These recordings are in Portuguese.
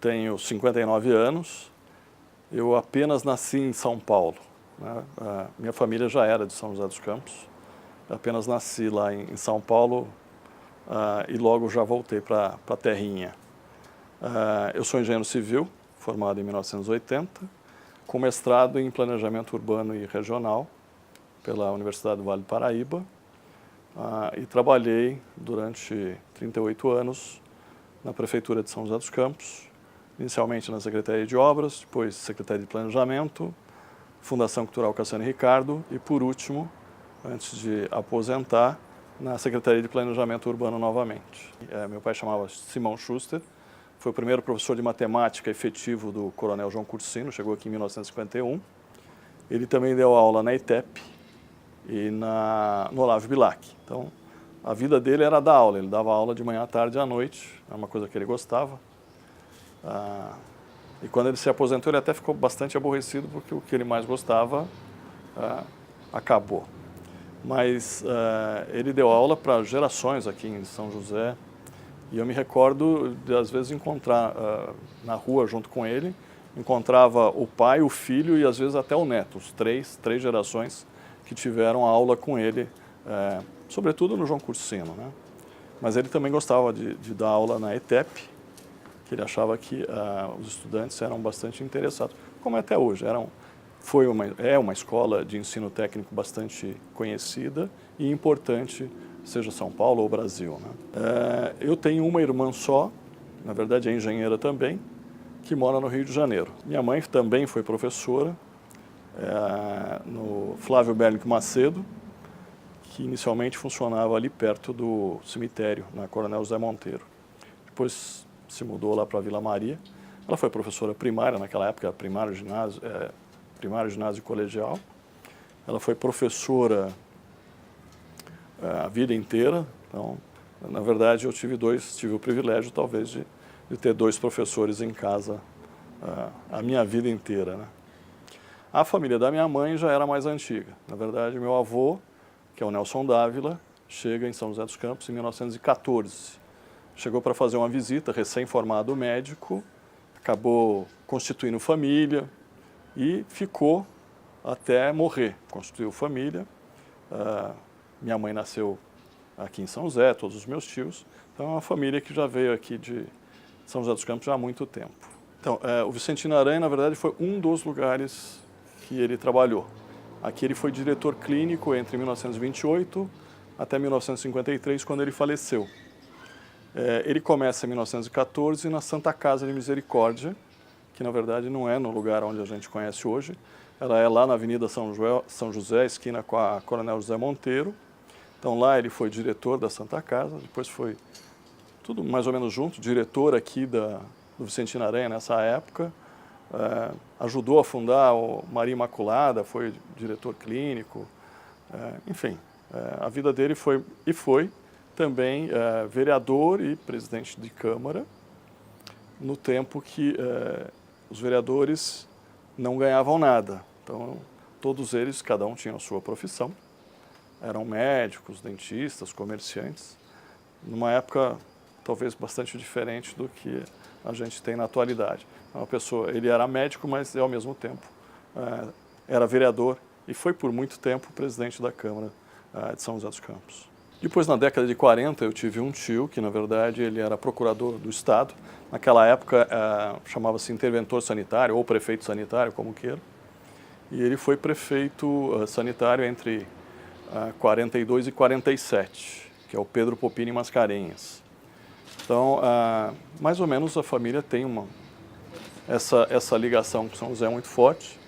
tenho 59 anos, eu apenas nasci em São Paulo, né? Minha família já era de São José dos Campos, eu apenas nasci lá em São Paulo e logo já voltei para a terrinha. Eu sou engenheiro civil, formado em 1980, com mestrado em planejamento urbano e regional pela Universidade do Vale do Paraíba, e trabalhei durante 38 anos na Prefeitura de São José dos Campos, inicialmente na Secretaria de Obras, depois Secretaria de Planejamento, Fundação Cultural Cassiano Ricardo e, por último, antes de aposentar, na Secretaria de Planejamento Urbano novamente. Meu pai chamava Simão Schuster, foi o primeiro professor de matemática efetivo do Coronel João Cursino, chegou aqui em 1951. Ele também deu aula na ITEP e no Olavo Bilac. Então, a vida dele era dar aula, ele dava aula de manhã, à tarde e à noite, é uma coisa que ele gostava. E quando ele se aposentou, ele até ficou bastante aborrecido, porque o que ele mais gostava acabou. Mas ele deu aula para gerações aqui em São José, e eu me recordo de, às vezes, encontrar na rua junto com ele, encontrava o pai, o filho e, às vezes, até o neto, os três gerações que tiveram aula com ele, sobretudo no João Cursino, né? Mas ele também gostava de dar aula na ETEP, que ele achava que os estudantes eram bastante interessados, como é até hoje. É uma escola de ensino técnico bastante conhecida e importante, seja São Paulo ou Brasil, né? Eu tenho uma irmã só, na verdade é engenheira também, que mora no Rio de Janeiro. Minha mãe também foi professora no Flávio Bernick Macedo, que inicialmente funcionava ali perto do cemitério, na Coronel José Monteiro. Depois se mudou lá para Vila Maria. Ela foi professora primária, naquela época, primário, ginásio e colegial. Ela foi professora a vida inteira. Então, na verdade, eu tive o privilégio, talvez, de ter dois professores em casa a minha vida inteira, né? A família da minha mãe já era mais antiga. Na verdade, meu avô, que é o Nelson Dávila, chega em São José dos Campos em 1914. Chegou para fazer uma visita, recém-formado médico, acabou constituindo família e ficou até morrer. Constituiu família. Minha mãe nasceu aqui em São José, todos os meus tios. Então é uma família que já veio aqui de São José dos Campos já há muito tempo. Então, o Vicentino Aranha, na verdade, foi um dos lugares que ele trabalhou. Aqui ele foi diretor clínico entre 1928 até 1953, quando ele faleceu. Ele começa em 1914 na Santa Casa de Misericórdia, que na verdade não é no lugar onde a gente conhece hoje. Ela é lá na Avenida São José, esquina com a Coronel José Monteiro. Então lá ele foi diretor da Santa Casa, depois foi tudo mais ou menos junto, diretor aqui do Vicentino Aranha nessa época. Ajudou a fundar o Maria Imaculada, foi diretor clínico, enfim, a vida dele foi também vereador e presidente de Câmara, no tempo que os vereadores não ganhavam nada. Então, todos eles, cada um tinha a sua profissão, eram médicos, dentistas, comerciantes, numa época talvez bastante diferente do que a gente tem na atualidade. Ele era médico, mas ao mesmo tempo era vereador e foi por muito tempo presidente da Câmara de São José dos Campos. Depois, na década de 40, eu tive um tio que, na verdade, ele era procurador do Estado. Naquela época, chamava-se interventor sanitário ou prefeito sanitário, como queira. E ele foi prefeito sanitário entre 42 e 47, que é o Pedro Popini Mascarenhas. Então, mais ou menos a família tem essa ligação com São José muito forte,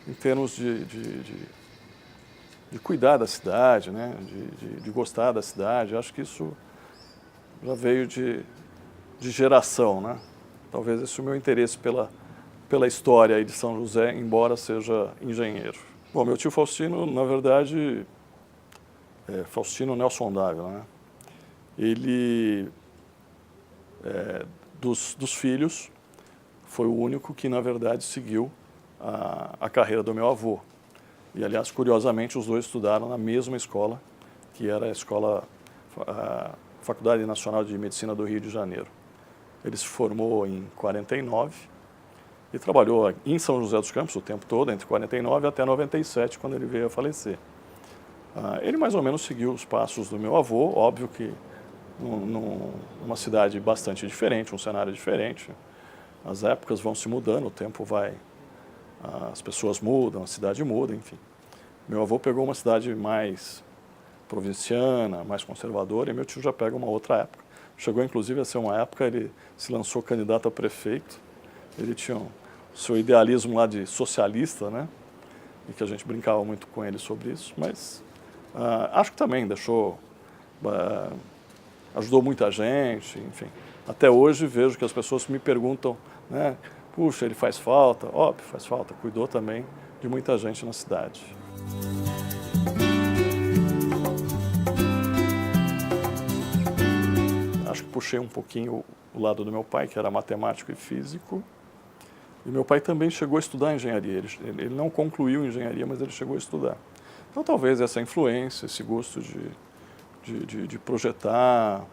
em termos de cuidar da cidade, né? de gostar da cidade. Acho que isso já veio de geração, né? Talvez esse é o meu interesse pela história aí de São José, embora seja engenheiro. Bom, meu tio Faustino, na verdade, Faustino Nelson Dávila, né? Ele, dos filhos, foi o único que, na verdade, seguiu a carreira do meu avô. E, aliás, curiosamente, os dois estudaram na mesma escola, que era a Faculdade Nacional de Medicina do Rio de Janeiro. Ele se formou em 49 e trabalhou em São José dos Campos o tempo todo, entre 49 até 97, quando ele veio a falecer. Ele mais ou menos seguiu os passos do meu avô, óbvio que numa cidade bastante diferente, um cenário diferente. As épocas vão se mudando, o tempo vai, as pessoas mudam, a cidade muda, enfim. Meu avô pegou uma cidade mais provinciana, mais conservadora, e meu tio já pega uma outra época. Chegou inclusive a ser uma época, ele se lançou candidato a prefeito, ele tinha o seu idealismo lá de socialista, né? E que a gente brincava muito com ele sobre isso, mas acho que também ajudou muita gente, enfim. Até hoje vejo que as pessoas me perguntam, né? Puxa, ele faz falta? Óbvio, faz falta. Cuidou também de muita gente na cidade. Acho que puxei um pouquinho o lado do meu pai, que era matemático e físico. E meu pai também chegou a estudar engenharia. Ele não concluiu engenharia, mas ele chegou a estudar. Então talvez essa influência, esse gosto de projetar,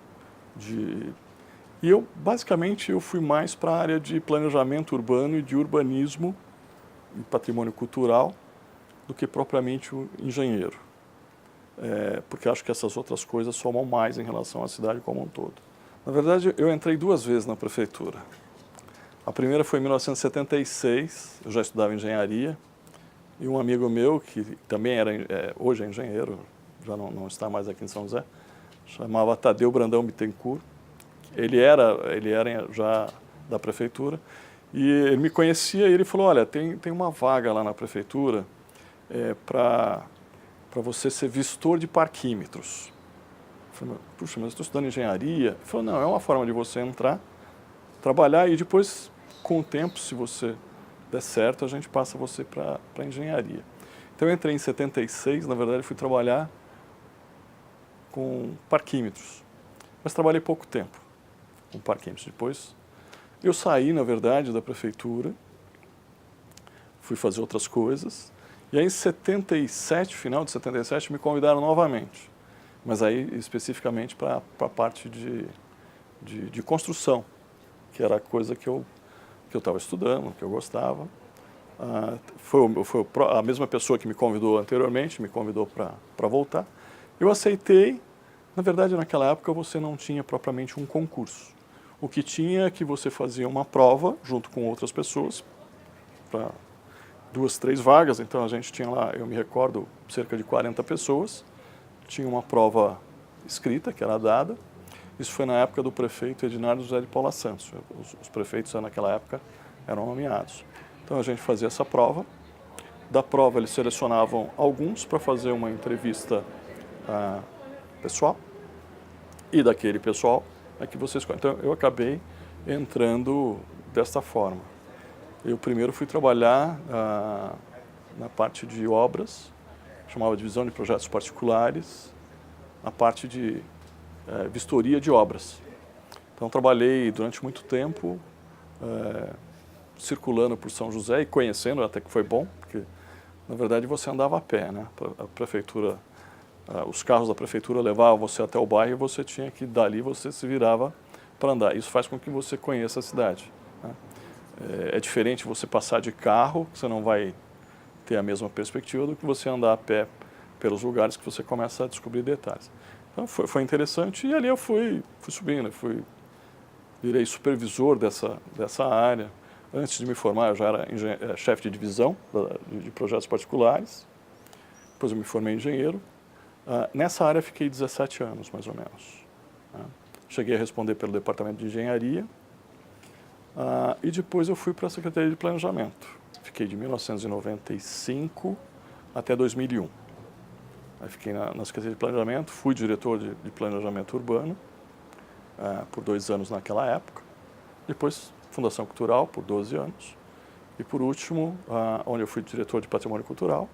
E eu, basicamente, eu fui mais para a área de planejamento urbano e de urbanismo e patrimônio cultural do que propriamente o engenheiro. Porque acho que essas outras coisas somam mais em relação à cidade como um todo. Na verdade, eu entrei 2 vezes na prefeitura. A primeira foi em 1976, eu já estudava engenharia, e um amigo meu, que também hoje é engenheiro, já não está mais aqui em São José, chamava Tadeu Brandão Bittencourt. Ele era já da prefeitura, e ele me conhecia e ele falou, olha, tem uma vaga lá na prefeitura para você ser vistor de parquímetros. Eu falei, puxa, mas eu estou estudando engenharia. Ele falou, não, é uma forma de você entrar, trabalhar e depois, com o tempo, se você der certo, a gente passa você para engenharia. Então eu entrei em 76, na verdade fui trabalhar com parquímetros, mas trabalhei pouco tempo com parquímetros. Depois eu saí, na verdade, da prefeitura, fui fazer outras coisas, e aí em 77, final de 77, me convidaram novamente, mas aí especificamente para a parte de construção, que era a coisa que eu estava estudando, que eu gostava. Foi a mesma pessoa que me convidou anteriormente, me convidou para voltar. Eu aceitei. Na verdade, naquela época você não tinha propriamente um concurso. O que tinha é que você fazia uma prova junto com outras pessoas para 2, 3 vagas. Então a gente tinha lá, eu me recordo, cerca de 40 pessoas. Tinha uma prova escrita que era dada. Isso foi na época do prefeito Edinardo José de Paula Santos. Os prefeitos naquela época eram nomeados. Então a gente fazia essa prova. Da prova eles selecionavam alguns para fazer uma entrevista pessoal, e daquele pessoal é que você escolhe. Então eu acabei entrando desta forma. Eu primeiro fui trabalhar na parte de obras, chamava divisão de projetos particulares, na parte de vistoria de obras. Então trabalhei durante muito tempo circulando por São José e conhecendo, até que foi bom, porque na verdade você andava a pé, né? A prefeitura, os carros da prefeitura levavam você até o bairro e você tinha que, dali você se virava para andar. Isso faz com que você conheça a cidade, né? É diferente você passar de carro, você não vai ter a mesma perspectiva do que você andar a pé pelos lugares que você começa a descobrir detalhes. Então foi interessante, e ali eu fui subindo, virei supervisor dessa área. Antes de me formar, eu já era chefe de divisão de projetos particulares. Depois eu me formei em engenheiro. Nessa área fiquei 17 anos, mais ou menos. Cheguei a responder pelo departamento de engenharia. E depois eu fui para a Secretaria de Planejamento. Fiquei de 1995 até 2001. Aí fiquei na Secretaria de Planejamento, fui diretor de Planejamento Urbano por 2 anos naquela época. Depois Fundação Cultural por 12 anos. E por último, onde eu fui diretor de Patrimônio Cultural.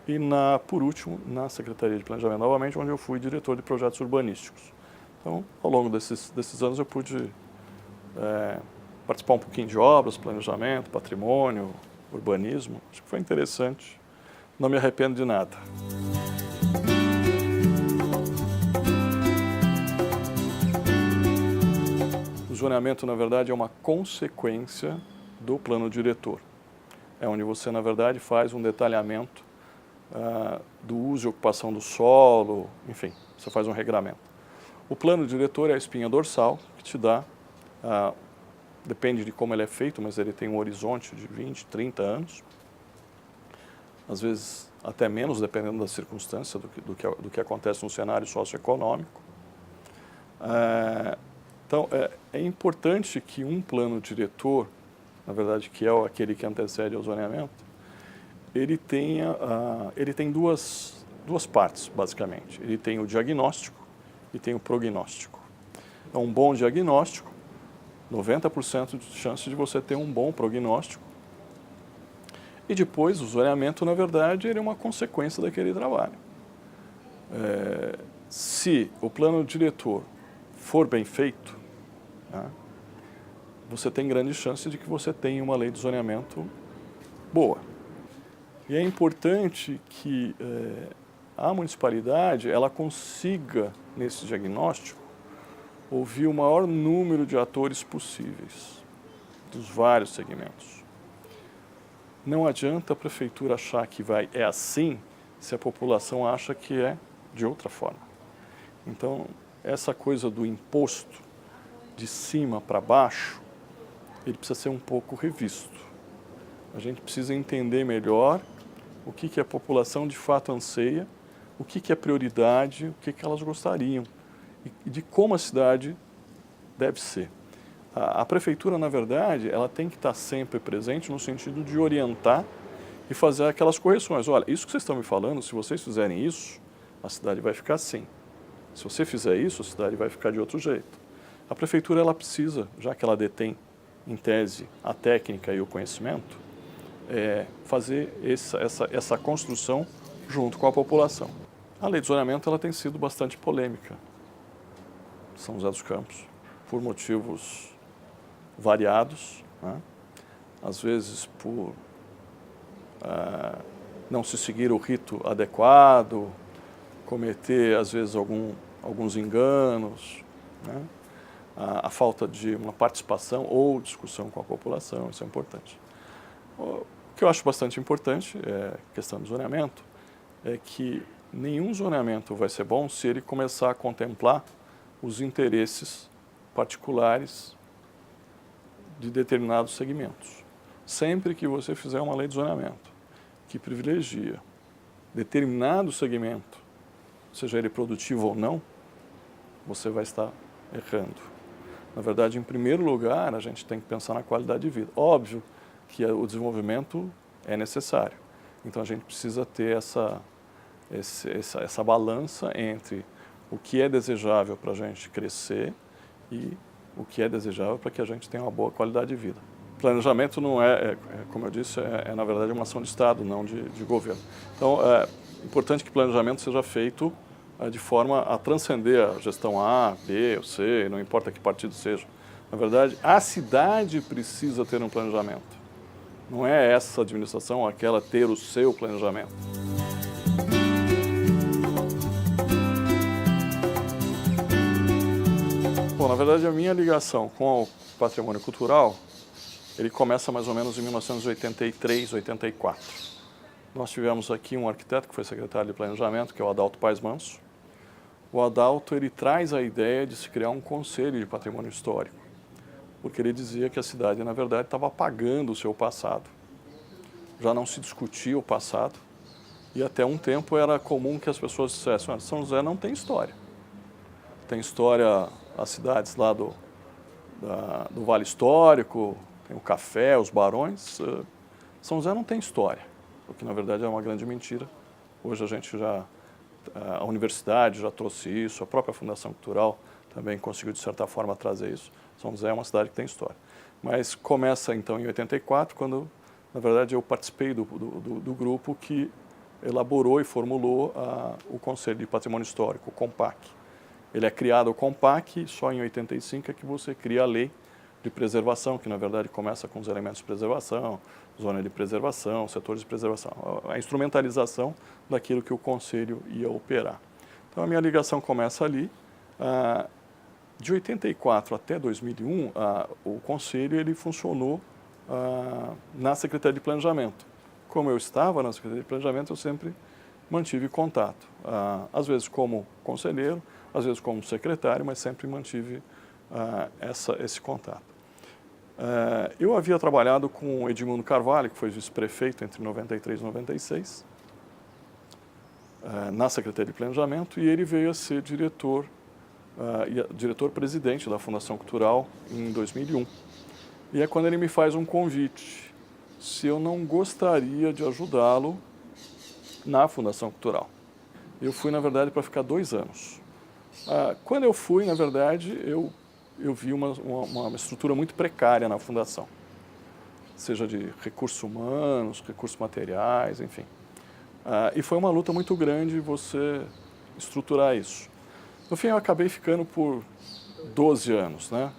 E por último, na Secretaria de Planejamento novamente, onde eu fui diretor de projetos urbanísticos. Então, ao longo desses anos eu pude participar um pouquinho de obras, planejamento, patrimônio, urbanismo. Acho que foi interessante. Não me arrependo de nada. zoneamento, na verdade, é uma consequência do plano diretor. É onde você, na verdade, faz um detalhamento do uso e ocupação do solo, enfim, você faz um regramento. O plano diretor é a espinha dorsal que te dá, depende de como ele é feito, mas ele tem um horizonte de 20, 30 anos, às vezes até menos, dependendo da circunstância do que acontece no cenário socioeconômico. Então, é importante que um plano diretor, na verdade, que é aquele que antecede ao zoneamento, ele tem duas partes, basicamente. Ele tem o diagnóstico e tem o prognóstico. É um bom diagnóstico, 90% de chance de você ter um bom prognóstico. E depois, o zoneamento, na verdade, ele é uma consequência daquele trabalho. Se o plano diretor for bem feito, né, você tem grande chance de que você tenha uma lei de zoneamento boa. E é importante que a municipalidade ela consiga, nesse diagnóstico, ouvir o maior número de atores possíveis, dos vários segmentos. Não adianta a prefeitura achar que é assim, se a população acha que é de outra forma. Então, essa coisa do imposto de cima para baixo, ele precisa ser um pouco revisto. A gente precisa entender melhor o que a população de fato anseia, o que é prioridade, o que elas gostariam e de como a cidade deve ser. A prefeitura, na verdade, ela tem que estar sempre presente no sentido de orientar e fazer aquelas correções. Olha, isso que vocês estão me falando, se vocês fizerem isso, a cidade vai ficar assim. Se você fizer isso, a cidade vai ficar de outro jeito. A prefeitura ela precisa, já que ela detém, em tese, a técnica e o conhecimento, fazer essa construção junto com a população. A lei de zoneamento ela tem sido bastante polêmica em São José dos Campos, por motivos variados, né? Às vezes por não se seguir o rito adequado, cometer, às vezes, alguns enganos, né? A falta de uma participação ou discussão com a população, isso é importante. O que eu acho bastante importante, questão do zoneamento, é que nenhum zoneamento vai ser bom se ele começar a contemplar os interesses particulares de determinados segmentos. Sempre que você fizer uma lei de zoneamento que privilegia determinado segmento, seja ele produtivo ou não, você vai estar errando. Na verdade, em primeiro lugar, a gente tem que pensar na qualidade de vida. Óbvio que o desenvolvimento é necessário. Então, a gente precisa ter essa balança entre o que é desejável para a gente crescer e o que é desejável para que a gente tenha uma boa qualidade de vida. Planejamento não como eu disse, na verdade uma ação de Estado, não de governo. Então, é importante que o planejamento seja feito de forma a transcender a gestão A, B ou C, não importa que partido seja. Na verdade, a cidade precisa ter um planejamento. Não é essa administração ou aquela ter o seu planejamento. Bom, na verdade, a minha ligação com o patrimônio cultural, ele começa mais ou menos em 1983, 84. Nós tivemos aqui um arquiteto que foi secretário de planejamento, que é o Adalto Paes Manso. O Adalto, ele traz a ideia de se criar um conselho de patrimônio histórico, porque ele dizia que a cidade, na verdade, estava apagando o seu passado. Já não se discutia o passado, e até um tempo era comum que as pessoas dissessem: São José não tem história. Tem história as cidades lá do Vale Histórico, tem o Café, os Barões. São José não tem história, o que na verdade é uma grande mentira. Hoje a universidade já trouxe isso, a própria Fundação Cultural também conseguiu de certa forma trazer isso. São José é uma cidade que tem história. Mas começa então em 84, quando na verdade eu participei do grupo que elaborou e formulou o Conselho de Patrimônio Histórico, o CONPAC. Ele é criado o CONPAC, só em 85 é que você cria a lei de preservação, que na verdade começa com os elementos de preservação, zona de preservação, setores de preservação, a instrumentalização daquilo que o Conselho ia operar. Então a minha ligação começa ali. De 84 até 2001, o Conselho ele funcionou na Secretaria de Planejamento. Como eu estava na Secretaria de Planejamento, eu sempre mantive contato. Às vezes como conselheiro, às vezes como secretário, mas sempre mantive esse contato. Eu havia trabalhado com o Edmundo Carvalho, que foi vice-prefeito entre 93 e 96, na Secretaria de Planejamento, e ele veio a ser diretor-presidente da Fundação Cultural em 2001. E é quando ele me faz um convite, se eu não gostaria de ajudá-lo na Fundação Cultural. Eu fui, na verdade, para ficar 2 anos. Quando eu fui, na verdade, eu vi uma estrutura muito precária na Fundação, seja de recursos humanos, recursos materiais, enfim. E foi uma luta muito grande você estruturar isso. No fim, eu acabei ficando por 12 anos, né?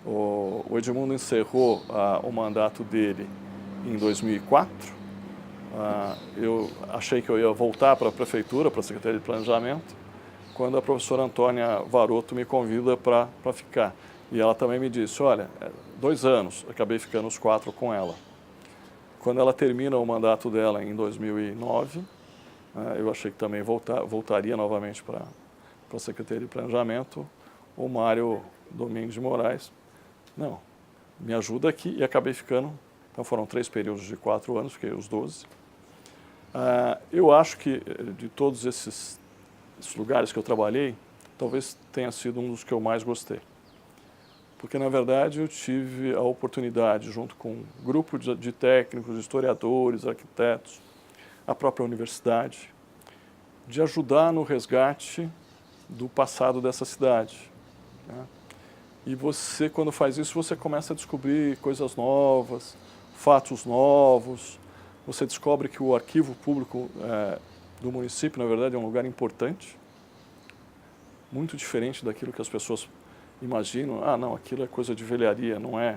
O Edmundo encerrou o mandato dele em 2004. Eu achei que eu ia voltar para a prefeitura, para a Secretaria de Planejamento, quando a professora Antônia Varoto me convida para ficar. E ela também me disse, olha, 2 anos, acabei ficando os 4 com ela. Quando ela termina o mandato dela em 2009, eu achei que também voltaria novamente para a Secretaria de Planejamento. O Mário Domingos de Moraes, não, me ajuda aqui, e acabei ficando. Então foram 3 períodos de 4 anos, fiquei os 12. Eu acho que de todos esses lugares que eu trabalhei, talvez tenha sido um dos que eu mais gostei. Porque, na verdade, eu tive a oportunidade, junto com um grupo de técnicos, historiadores, arquitetos, a própria universidade, de ajudar no resgate do passado dessa cidade, né? E você, quando faz isso, você começa a descobrir coisas novas, fatos novos. Você descobre que o arquivo público do município, na verdade, é um lugar importante, muito diferente daquilo que as pessoas imaginam. Não, aquilo é coisa de velharia. Não é.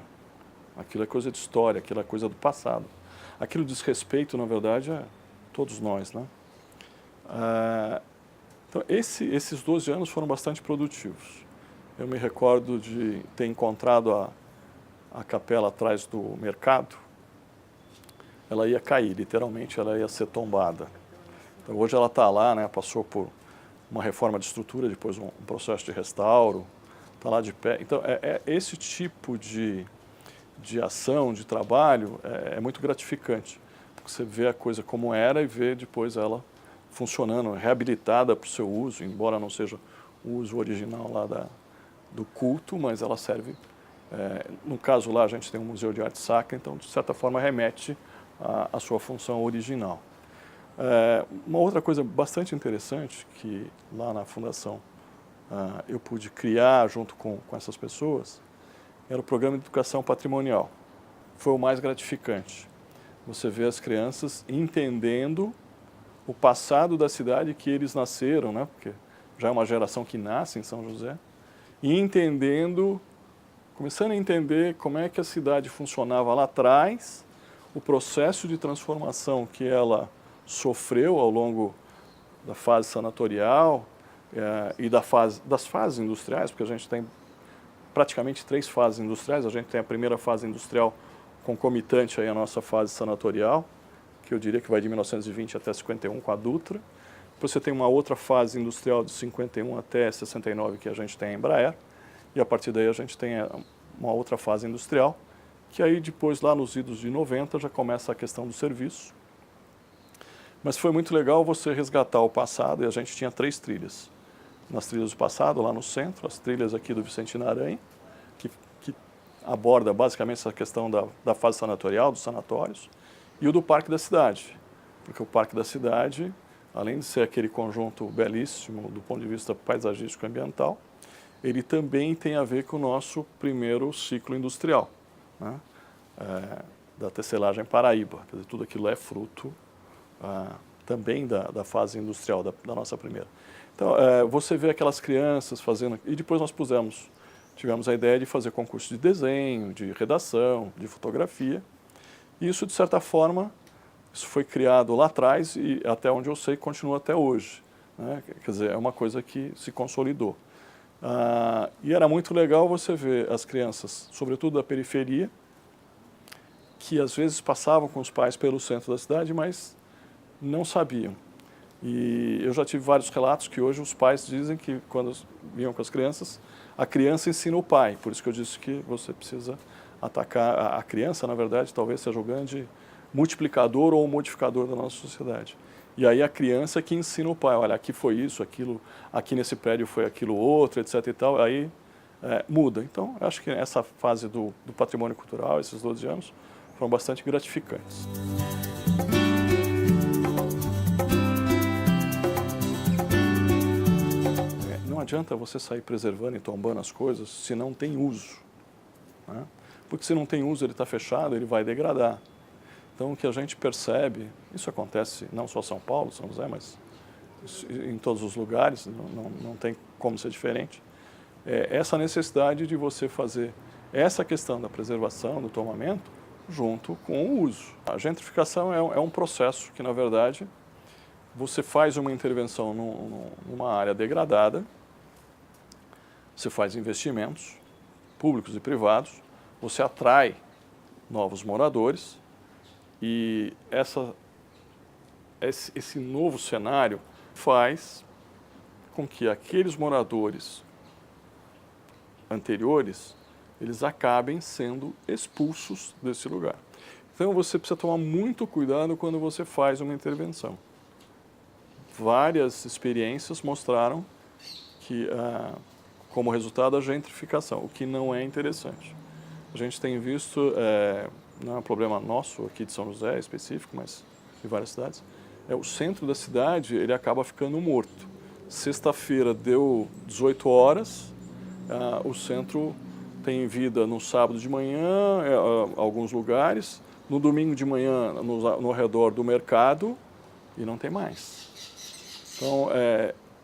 Aquilo é coisa de história, aquilo é coisa do passado. Aquilo diz respeito, na verdade, a todos nós, né? Então, esses 12 anos foram bastante produtivos. Eu me recordo de ter encontrado a capela atrás do mercado. Ela ia cair, literalmente, ela ia ser tombada. Então, hoje ela está lá, né, passou por uma reforma de estrutura, depois um processo de restauro, está lá de pé. Então, esse tipo de ação, de trabalho, é muito gratificante. Porque você vê a coisa como era e vê depois ela funcionando, reabilitada para o seu uso, embora não seja o uso original lá do culto, mas ela serve. No caso lá, a gente tem um museu de arte sacra, então, de certa forma, remete à sua função original. Uma outra coisa bastante interessante que lá na Fundação eu pude criar junto com essas pessoas era o programa de educação patrimonial. Foi o mais gratificante. Você vê as crianças entendendo o passado da cidade que eles nasceram, né? Porque já é uma geração que nasce em São José, e começando a entender como é que a cidade funcionava lá atrás, o processo de transformação que ela sofreu ao longo da fase sanatorial e das fases industriais, porque a gente tem praticamente 3 fases industriais. A gente tem a primeira fase industrial concomitante aí à nossa fase sanatorial, que eu diria que vai de 1920 até 51 com a Dutra. Depois você tem uma outra fase industrial de 51 até 69 que a gente tem a Embraer, e a partir daí a gente tem uma outra fase industrial, que aí depois lá nos idos de 90 já começa a questão do serviço. Mas foi muito legal você resgatar o passado, e a gente tinha 3 trilhas. Nas trilhas do passado, lá no centro, as trilhas aqui do Vicentino Aranha, que aborda basicamente essa questão da fase sanatorial, dos sanatórios, e o do Parque da Cidade, porque o Parque da Cidade, além de ser aquele conjunto belíssimo do ponto de vista paisagístico e ambiental, ele também tem a ver com o nosso primeiro ciclo industrial, né? Da tecelagem Paraíba. Quer dizer, tudo aquilo é fruto também da fase industrial, da nossa primeira. Então, você vê aquelas crianças fazendo... E depois nós tivemos a ideia de fazer concurso de desenho, de redação, de fotografia. E isso, de certa forma, isso foi criado lá atrás e, até onde eu sei, continua até hoje, né? Quer dizer, é uma coisa que se consolidou. E era muito legal você ver as crianças, sobretudo da periferia, que às vezes passavam com os pais pelo centro da cidade, mas não sabiam. E eu já tive vários relatos que hoje os pais dizem que quando vinham com as crianças, a criança ensina o pai. Por isso que eu disse que você precisa atacar a criança, na verdade, talvez seja o grande multiplicador ou modificador da nossa sociedade. E aí a criança que ensina o pai, olha, aqui foi isso, aquilo, aqui nesse prédio foi aquilo outro, etc e tal, aí muda. Então, eu acho que essa fase do patrimônio cultural, esses 12 anos, foram bastante gratificantes. Não adianta você sair preservando e tombando as coisas se não tem uso, né? Porque se não tem uso, ele está fechado, ele vai degradar. Então, o que a gente percebe, isso acontece não só em São Paulo, São José, mas em todos os lugares, não tem como ser diferente, é essa necessidade de você fazer essa questão da preservação, do tomamento, junto com o uso. A gentrificação é um processo que, na verdade, você faz uma intervenção numa área degradada, você faz investimentos públicos e privados, você atrai novos moradores e esse novo cenário faz com que aqueles moradores anteriores eles acabem sendo expulsos desse lugar. Então você precisa tomar muito cuidado quando você faz uma intervenção. Várias experiências mostraram que, como resultado, a gentrificação, o que não é interessante. A gente tem visto, não é um problema nosso aqui de São José específico, mas de várias cidades, o centro da cidade ele acaba ficando morto. Sexta-feira deu 18 horas, o centro tem vida no sábado de manhã, alguns lugares, no domingo de manhã no redor do mercado e não tem mais. Então,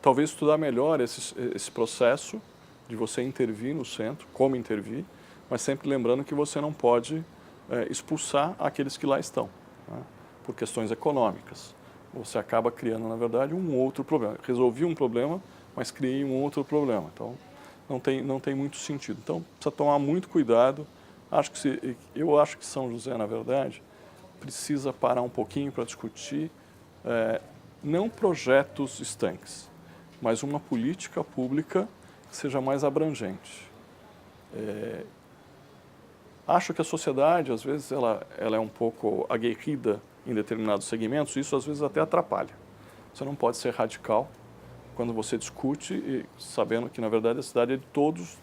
talvez estudar melhor esse processo de você intervir no centro, como intervir, mas sempre lembrando que você não pode expulsar aqueles que lá estão, né, por questões econômicas. Você acaba criando, na verdade, um outro problema. Resolvi um problema, mas criei um outro problema. Então, não tem muito sentido. Então, precisa tomar muito cuidado. Eu acho que São José, na verdade, precisa parar um pouquinho para discutir, não projetos estanques, mas uma política pública que seja mais abrangente. Acho que a sociedade, às vezes, ela é um pouco aguerrida em determinados segmentos, e isso às vezes até atrapalha. Você não pode ser radical quando você discute, e sabendo que, na verdade, a cidade é de todos,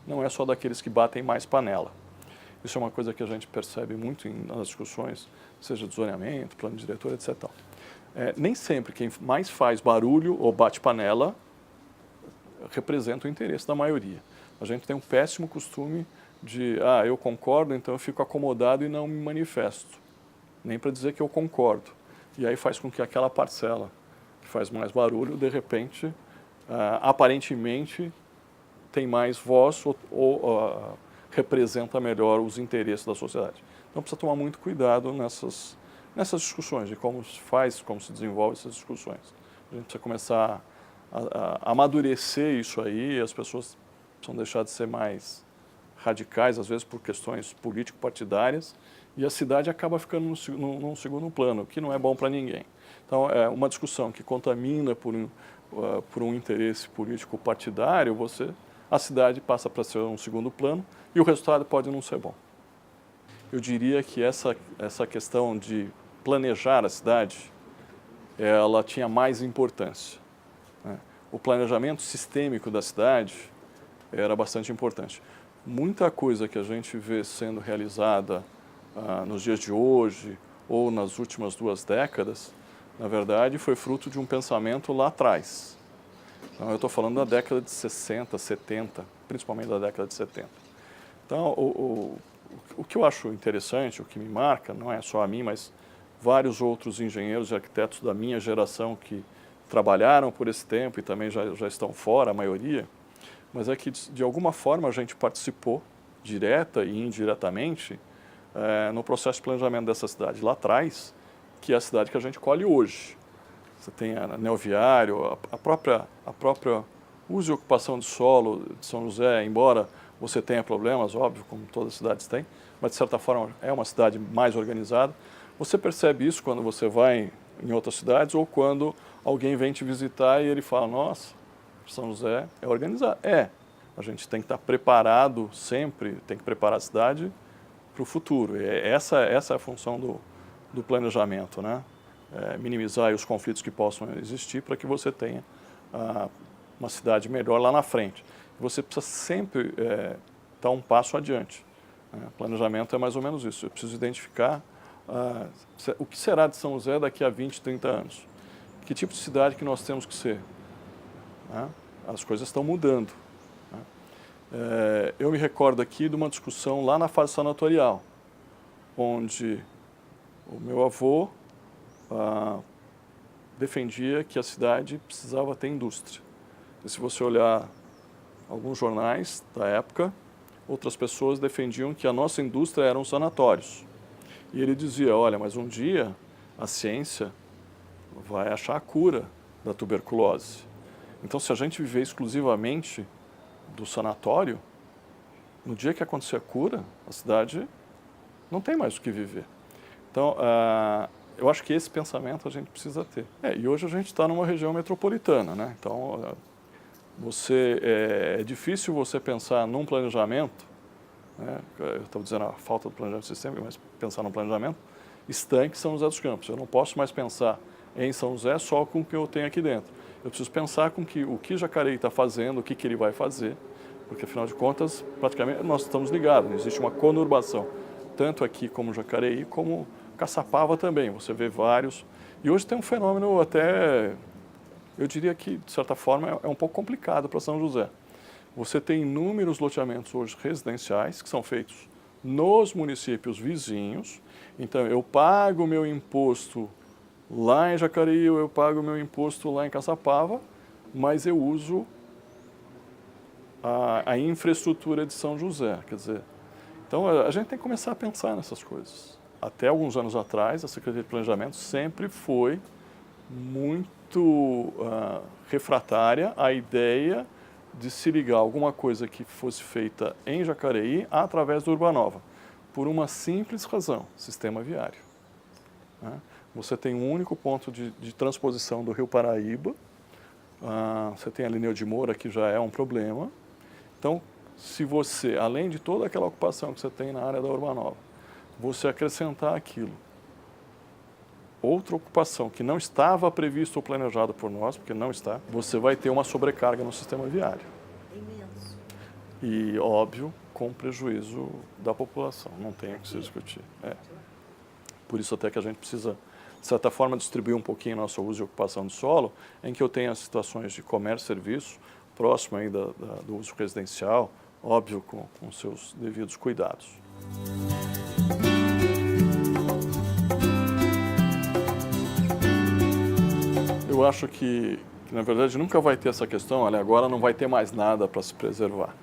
não é só daqueles que batem mais panela. Isso é uma coisa que a gente percebe muito nas discussões, seja de zoneamento, plano diretor, etc. Nem sempre quem mais faz barulho ou bate panela representa o interesse da maioria. A gente tem um péssimo costume de, eu concordo, então eu fico acomodado e não me manifesto, nem para dizer que eu concordo. E aí faz com que aquela parcela que faz mais barulho, de repente, aparentemente, tem mais voz ou representa melhor os interesses da sociedade. Então precisa tomar muito cuidado nessas discussões, de como se faz, como se desenvolve essas discussões. A gente precisa começar a amadurecer isso aí, as pessoas precisam deixar de ser mais radicais, às vezes por questões político-partidárias, e a cidade acaba ficando num segundo plano, que não é bom para ninguém. Então, uma discussão que contamina por um interesse político-partidário, a cidade passa para ser um segundo plano e o resultado pode não ser bom. Eu diria que essa questão de planejar a cidade, ela tinha mais importância, né? O planejamento sistêmico da cidade era bastante importante. Muita coisa que a gente vê sendo realizada nos dias de hoje ou nas últimas 2 décadas, na verdade, foi fruto de um pensamento lá atrás. Então, eu estou falando da década de 60, 70, principalmente da década de 70. Então, o que eu acho interessante, o que me marca, não é só a mim, mas vários outros engenheiros e arquitetos da minha geração que trabalharam por esse tempo e também já estão fora, a maioria, mas é que, de alguma forma, a gente participou, direta e indiretamente, no processo de planejamento dessa cidade lá atrás, que é a cidade que a gente colhe hoje. Você tem a Anel Viário, a própria Uso e ocupação de solo de São José, embora você tenha problemas, óbvio, como todas as cidades têm, mas de certa forma é uma cidade mais organizada. Você percebe isso quando você vai em outras cidades ou quando alguém vem te visitar e ele fala, nossa, São José é organizado. A gente tem que estar preparado sempre, tem que preparar a cidade para o futuro. Essa é a função do planejamento, né? Minimizar os conflitos que possam existir para que você tenha uma cidade melhor lá na frente. Você precisa sempre estar um passo adiante. Planejamento é mais ou menos isso. Eu preciso identificar o que será de São José daqui a 20, 30 anos. Que tipo de cidade que nós temos que ser? As coisas estão mudando. Eu me recordo aqui de uma discussão lá na fase sanatorial, onde o meu avô defendia que a cidade precisava ter indústria. E se você olhar alguns jornais da época, outras pessoas defendiam que a nossa indústria eram os sanatórios. E ele dizia, olha, mas um dia a ciência vai achar a cura da tuberculose. Então, se a gente viver exclusivamente do sanatório, no dia que acontecer a cura, a cidade não tem mais o que viver. Então, eu acho que esse pensamento a gente precisa ter. E hoje a gente está numa região metropolitana, né? Então, é difícil você pensar num planejamento, né? Eu estou dizendo a falta do planejamento sistêmico, mas pensar num planejamento estanque São José dos Campos. Eu não posso mais pensar em São José só com o que eu tenho aqui dentro. Eu preciso pensar com o que Jacareí está fazendo, o que ele vai fazer, porque afinal de contas, praticamente nós estamos ligados, existe uma conurbação, tanto aqui como Jacareí, como Caçapava também, você vê vários. E hoje tem um fenômeno até, eu diria que de certa forma é um pouco complicado para São José. Você tem inúmeros loteamentos hoje residenciais que são feitos nos municípios vizinhos, então eu pago o meu imposto lá em Jacareí, eu pago o meu imposto lá em Caçapava, mas eu uso a infraestrutura de São José, quer dizer. Então a gente tem que começar a pensar nessas coisas. Até alguns anos atrás, a Secretaria de Planejamento sempre foi muito refratária à ideia de se ligar alguma coisa que fosse feita em Jacareí através do Urbanova, por uma simples razão, sistema viário. Você tem um único ponto de transposição do Rio Paraíba, você tem a Lineu de Moura, que já é um problema. Então, se você, além de toda aquela ocupação que você tem na área da Urbanova, você acrescentar aquilo, outra ocupação que não estava prevista ou planejada por nós, porque não está, você vai ter uma sobrecarga no sistema viário. Imenso. E, óbvio, com prejuízo da população, não tem o que se discutir. Por isso até que a gente precisa, de certa forma, distribuir um pouquinho nosso uso e ocupação de solo, em que eu tenha situações de comércio e serviço, próximo aí do uso residencial, óbvio, com seus devidos cuidados. Eu acho que, na verdade, nunca vai ter essa questão, olha, agora não vai ter mais nada para se preservar.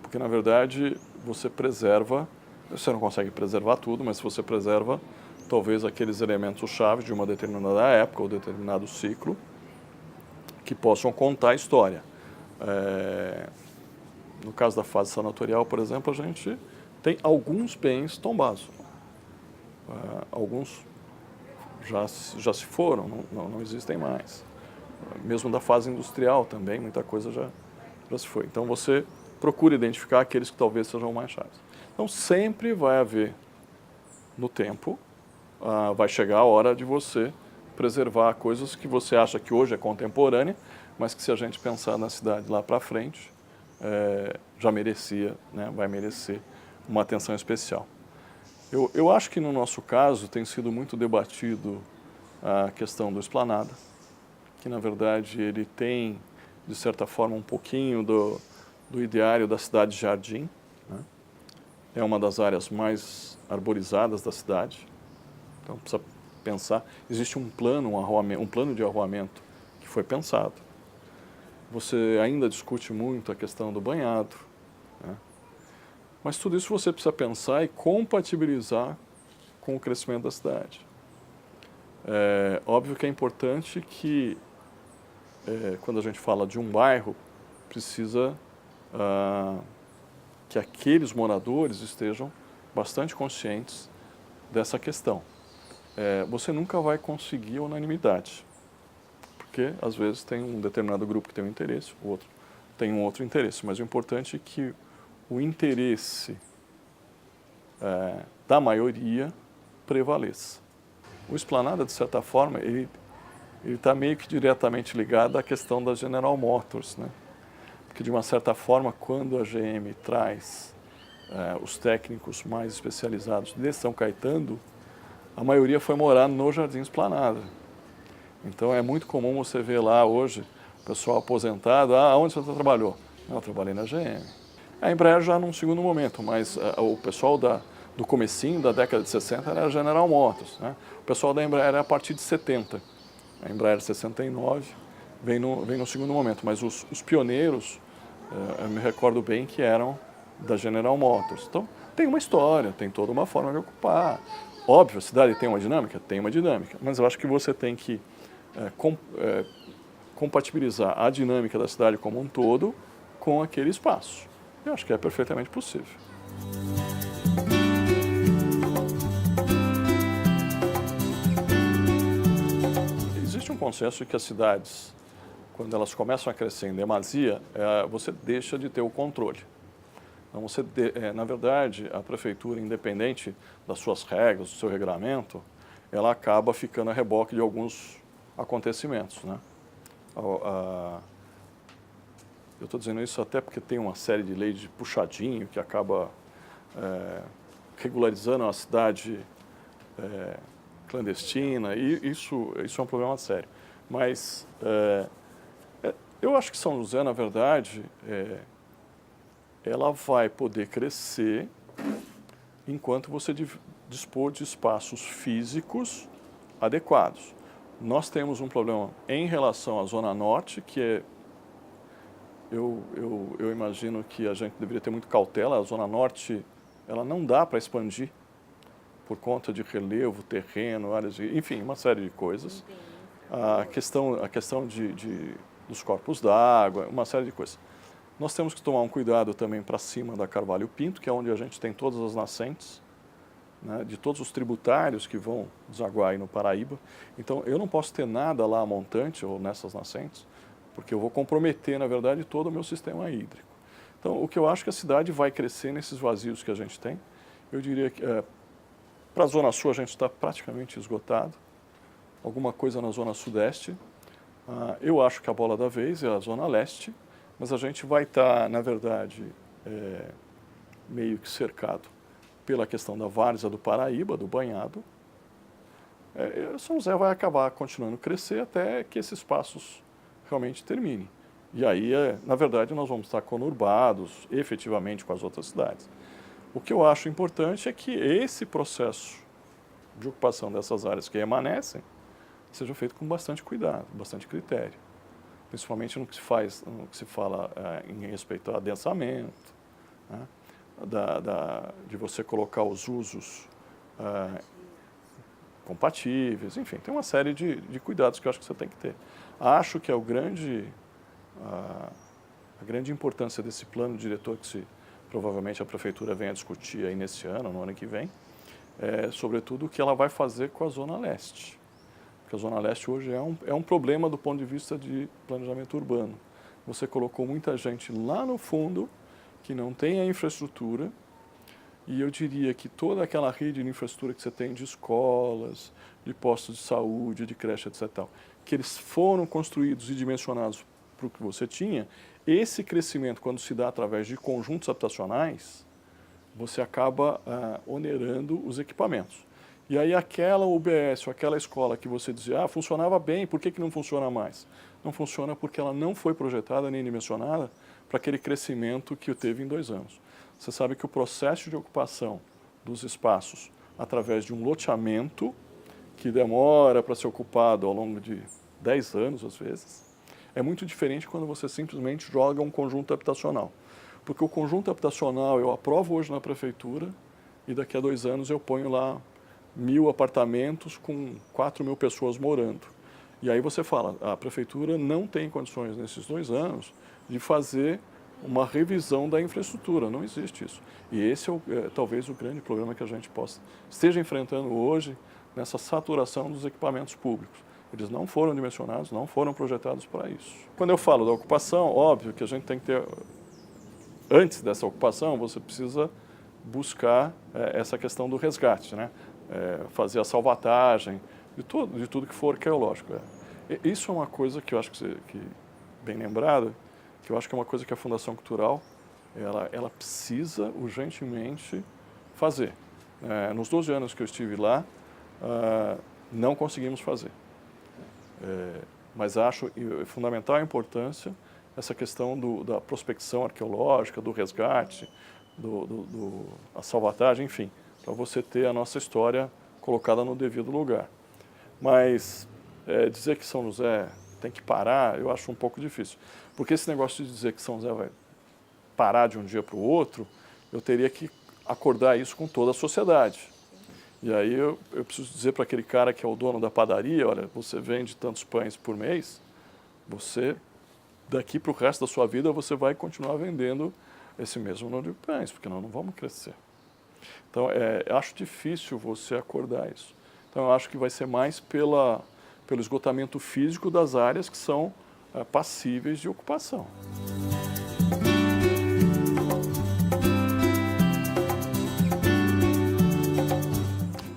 Porque, na verdade, você preserva, você não consegue preservar tudo, mas você preserva talvez aqueles elementos-chave de uma determinada época ou determinado ciclo que possam contar a história. No caso da fase sanatorial, por exemplo, a gente tem alguns bens tombados. Alguns já se foram, não existem mais. Mesmo da fase industrial também, muita coisa já se foi. Então você procura identificar aqueles que talvez sejam mais chaves. Então sempre vai haver, no tempo, vai chegar a hora de você preservar coisas que você acha que hoje é contemporânea, mas que se a gente pensar na cidade lá para frente, já merecia, né, vai merecer uma atenção especial. Eu acho que no nosso caso tem sido muito debatido a questão do Esplanada, que na verdade ele tem, de certa forma, um pouquinho do ideário da cidade jardim, né? É uma das áreas mais arborizadas da cidade, então precisa pensar, existe um plano de arruamento que foi pensado. Você ainda discute muito a questão do banhado, né? Mas tudo isso você precisa pensar e compatibilizar com o crescimento da cidade. Óbvio que é importante que, quando a gente fala de um bairro, precisa que aqueles moradores estejam bastante conscientes dessa questão. Você nunca vai conseguir unanimidade, porque às vezes tem um determinado grupo que tem um interesse, o outro tem um outro interesse, mas o importante é que o interesse da maioria prevaleça. O Esplanada, de certa forma, ele está meio que diretamente ligado à questão da General Motors, né? Porque, de uma certa forma, quando a GM traz os técnicos mais especializados de São Caetano, a maioria foi morar no Jardim Esplanada. Então, é muito comum você ver lá hoje o pessoal aposentado. Onde você trabalhou? Eu trabalhei na GM. A Embraer já num segundo momento, mas o pessoal do comecinho da década de 60 era a General Motors, né? O pessoal da Embraer era a partir de 70. A Embraer 69 vem no segundo momento, mas os pioneiros, eu me recordo bem que eram da General Motors. Então, tem uma história, tem toda uma forma de ocupar. Óbvio, a cidade tem uma dinâmica? Tem uma dinâmica, mas eu acho que você tem que compatibilizar a dinâmica da cidade como um todo com aquele espaço. Eu acho que é perfeitamente possível. Existe um consenso que as cidades, quando elas começam a crescer em demasia, você deixa de ter o controle. Então, na verdade, a prefeitura, independente das suas regras, do seu regulamento, ela acaba ficando a reboque de alguns acontecimentos, né? Eu estou dizendo isso até porque tem uma série de leis de puxadinho que acaba regularizando a cidade clandestina, e isso é um problema sério. Mas eu acho que São José, na verdade, ela vai poder crescer enquanto você dispor de espaços físicos adequados. Nós temos um problema em relação à Zona Norte, que eu imagino que a gente deveria ter muito cautela. A Zona Norte, ela não dá para expandir por conta de relevo, terreno, áreas enfim, uma série de coisas. A questão dos corpos d'água, uma série de coisas. Nós temos que tomar um cuidado também para cima da Carvalho Pinto, que é onde a gente tem todas as nascentes, né, de todos os tributários que vão desaguar aí no Paraíba. Então, eu não posso ter nada lá a montante ou nessas nascentes, porque eu vou comprometer, na verdade, todo o meu sistema hídrico. Então, o que eu acho que a cidade vai crescer nesses vazios que a gente tem. Eu diria que para a Zona Sul a gente está praticamente esgotado, alguma coisa na Zona Sudeste. Eu acho que a bola da vez é a Zona Leste, mas a gente vai estar, na verdade, meio que cercado pela questão da várzea do Paraíba, do banhado. São José vai acabar continuando a crescer até que esses passos realmente terminem. E aí, na verdade, nós vamos estar conurbados efetivamente com as outras cidades. O que eu acho importante é que esse processo de ocupação dessas áreas que emanecem seja feito com bastante cuidado, bastante critério. Principalmente no que se fala em respeito ao adensamento, né? De você colocar os usos compatíveis, enfim, tem uma série de cuidados que eu acho que você tem que ter. Acho que a grande importância desse plano diretor que provavelmente a prefeitura venha discutir aí nesse ano, no ano que vem, sobretudo o que ela vai fazer com a Zona Leste. Porque a Zona Leste hoje é um problema do ponto de vista de planejamento urbano. Você colocou muita gente lá no fundo que não tem a infraestrutura, e eu diria que toda aquela rede de infraestrutura que você tem de escolas, de postos de saúde, de creche, etc., que eles foram construídos e dimensionados para o que você tinha, esse crescimento, quando se dá através de conjuntos habitacionais, você acaba onerando os equipamentos. E aí aquela UBS, ou aquela escola que você dizia, funcionava bem, por que não funciona mais? Não funciona porque ela não foi projetada nem dimensionada para aquele crescimento que teve em 2 anos. Você sabe que o processo de ocupação dos espaços através de um loteamento, que demora para ser ocupado ao longo de 10 anos, às vezes, é muito diferente quando você simplesmente joga um conjunto habitacional. Porque o conjunto habitacional eu aprovo hoje na prefeitura e daqui a 2 anos eu ponho lá 1.000 apartamentos com 4.000 pessoas morando. E aí você fala, a prefeitura não tem condições nesses 2 anos de fazer uma revisão da infraestrutura, não existe isso. E esse é, talvez o grande problema que a gente esteja enfrentando hoje nessa saturação dos equipamentos públicos. Eles não foram dimensionados, não foram projetados para isso. Quando eu falo da ocupação, óbvio que a gente tem que ter, antes dessa ocupação, você precisa buscar essa questão do resgate, né? Fazer a salvatagem de tudo que for arqueológico. Isso é uma coisa que eu acho que bem lembrado, que eu acho que é uma coisa que a Fundação Cultural ela precisa urgentemente fazer. Nos 12 anos que eu estive lá, não conseguimos fazer. Mas acho fundamental a importância essa questão da prospecção arqueológica, do resgate, a salvatagem, enfim, para você ter a nossa história colocada no devido lugar. Mas dizer que São José tem que parar, eu acho um pouco difícil. Porque esse negócio de dizer que São José vai parar de um dia para o outro, eu teria que acordar isso com toda a sociedade. E aí eu preciso dizer para aquele cara que é o dono da padaria, olha, você vende tantos pães por mês, você, daqui para o resto da sua vida, você vai continuar vendendo esse mesmo número de pães, porque nós não vamos crescer. Então, eu acho difícil você acordar isso. Então, eu acho que vai ser mais pelo esgotamento físico das áreas que são passíveis de ocupação.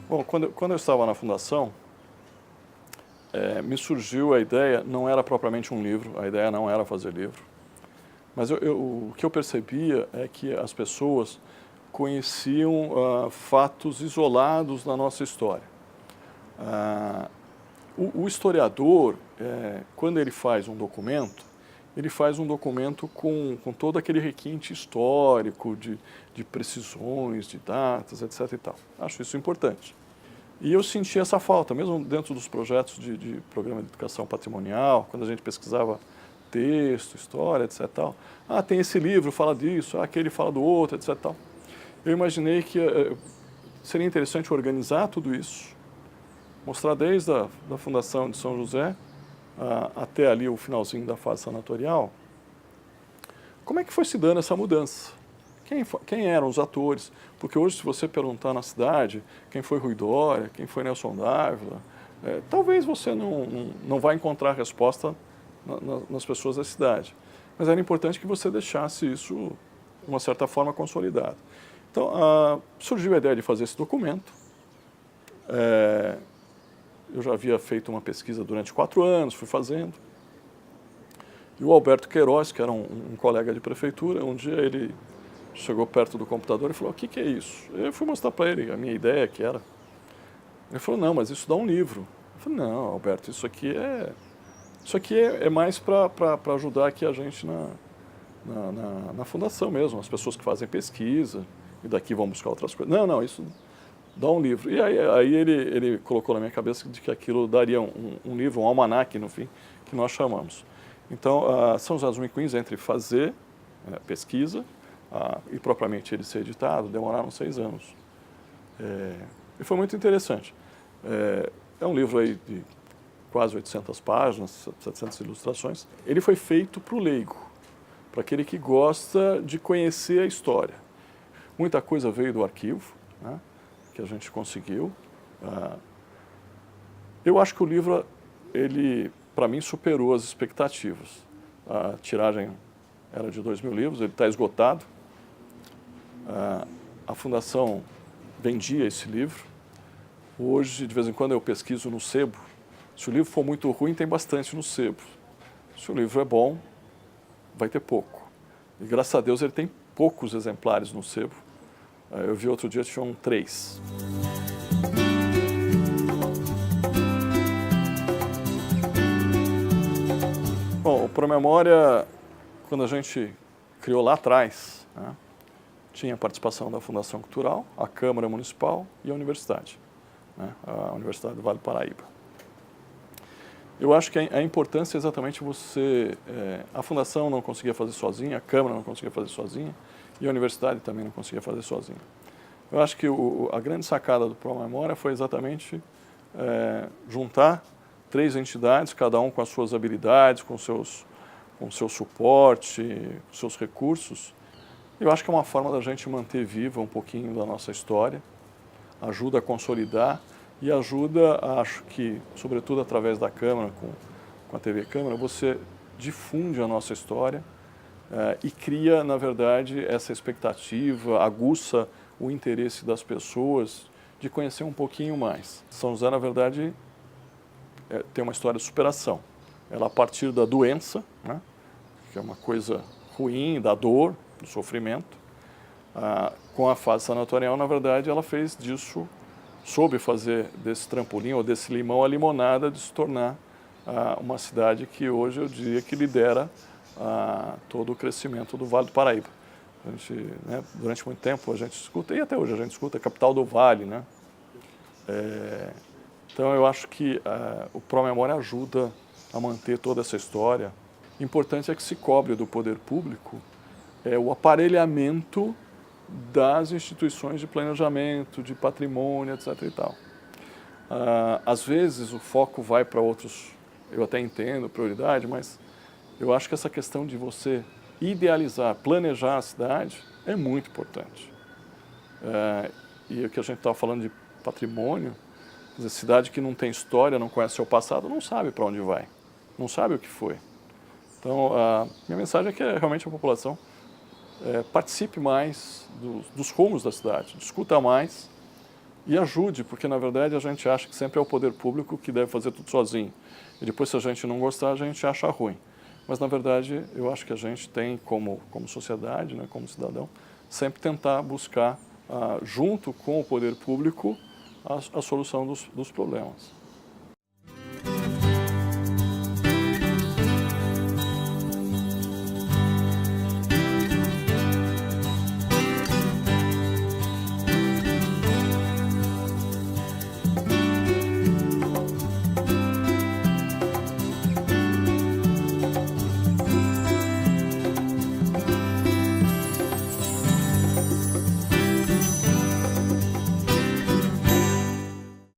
Bom, quando eu estava na Fundação, me surgiu a ideia, não era propriamente um livro, a ideia não era fazer livro, mas o que eu percebia é que as pessoas conheciam fatos isolados da nossa história. O historiador, quando ele faz um documento com todo aquele requinte histórico, de precisões, de datas, etc. e tal. Acho isso importante. E eu senti essa falta, mesmo dentro dos projetos de programa de educação patrimonial, quando a gente pesquisava texto, história, etc. e tal. Tem esse livro, fala disso, aquele fala do outro, etc. e tal. Eu imaginei que seria interessante organizar tudo isso, mostrar desde a fundação de São José até ali o finalzinho da fase sanatorial, como é que foi se dando essa mudança? Quem eram os atores? Porque hoje, se você perguntar na cidade quem foi Rui Dória, quem foi Nelson Dávila, talvez você não vai encontrar resposta nas pessoas da cidade. Mas era importante que você deixasse isso, de uma certa forma, consolidado. Então, surgiu a ideia de fazer esse documento. Eu já havia feito uma pesquisa durante 4 anos, fui fazendo. E o Alberto Queiroz, que era um colega de prefeitura, um dia ele chegou perto do computador e falou, o que é isso? Eu fui mostrar para ele a minha ideia, que era. Ele falou, não, mas isso dá um livro. Eu falei, não, Alberto, isso aqui é mais para ajudar aqui a gente na fundação mesmo, as pessoas que fazem pesquisa, e daqui vão buscar outras coisas. Não, isso dá um livro. E aí ele colocou na minha cabeça de que aquilo daria um livro, um almanaque, no fim, que nós chamamos. Então, São José dos Miquins, entre fazer pesquisa e propriamente ele ser editado, demoraram 6 anos. E foi muito interessante. É um livro aí de quase 800 páginas, 700 ilustrações. Ele foi feito para o leigo, para aquele que gosta de conhecer a história. Muita coisa veio do arquivo, né, que a gente conseguiu. Eu acho que o livro, ele, para mim, superou as expectativas. A tiragem era de 2.000 livros, ele está esgotado. A Fundação vendia esse livro. Hoje, de vez em quando, eu pesquiso no sebo. Se o livro for muito ruim, tem bastante no sebo. Se o livro é bom, vai ter pouco. E, graças a Deus, ele tem poucos exemplares no sebo. Eu vi outro dia, tinham 3. Bom, o Promemória, quando a gente criou lá atrás, né, tinha a participação da Fundação Cultural, a Câmara Municipal e a Universidade, né, a Universidade do Vale do Paraíba. Eu acho que a importância é exatamente você... a Fundação não conseguia fazer sozinha, a Câmara não conseguia fazer sozinha, e a Universidade também não conseguia fazer sozinha. Eu acho que a grande sacada do Promemória foi exatamente juntar 3 entidades, cada um com as suas habilidades, com o seu suporte, com seus recursos. Eu acho que é uma forma da gente manter viva um pouquinho da nossa história, ajuda a consolidar e ajuda, acho que, sobretudo através da Câmara, com a TV Câmara, você difunde a nossa história e cria, na verdade, essa expectativa, aguça o interesse das pessoas de conhecer um pouquinho mais. São José, na verdade, tem uma história de superação. Ela, a partir da doença, né, que é uma coisa ruim, da dor, do sofrimento, com a fase sanatorial, na verdade, ela fez disso, soube fazer desse trampolim ou desse limão a limonada de se tornar uma cidade que hoje eu diria que lidera todo o crescimento do Vale do Paraíba. A gente, né, durante muito tempo a gente escuta, e até hoje a gente escuta, a capital do Vale, né? Então eu acho que o Pró-Memória ajuda a manter toda essa história. Importante é que se cobre do poder público o aparelhamento das instituições de planejamento, de patrimônio, etc. e tal. Às vezes o foco vai para outros, eu até entendo, prioridade, mas eu acho que essa questão de você idealizar, planejar a cidade é muito importante. E o que a gente estava falando de patrimônio, quer dizer, cidade que não tem história, não conhece seu passado, não sabe para onde vai, não sabe o que foi. Então, minha mensagem é que realmente a população participe mais dos rumos da cidade, discuta mais e ajude, porque na verdade a gente acha que sempre é o poder público que deve fazer tudo sozinho. E depois, se a gente não gostar, a gente acha ruim. Mas na verdade eu acho que a gente tem como sociedade, né, como cidadão, sempre tentar buscar, junto com o poder público, a solução dos problemas.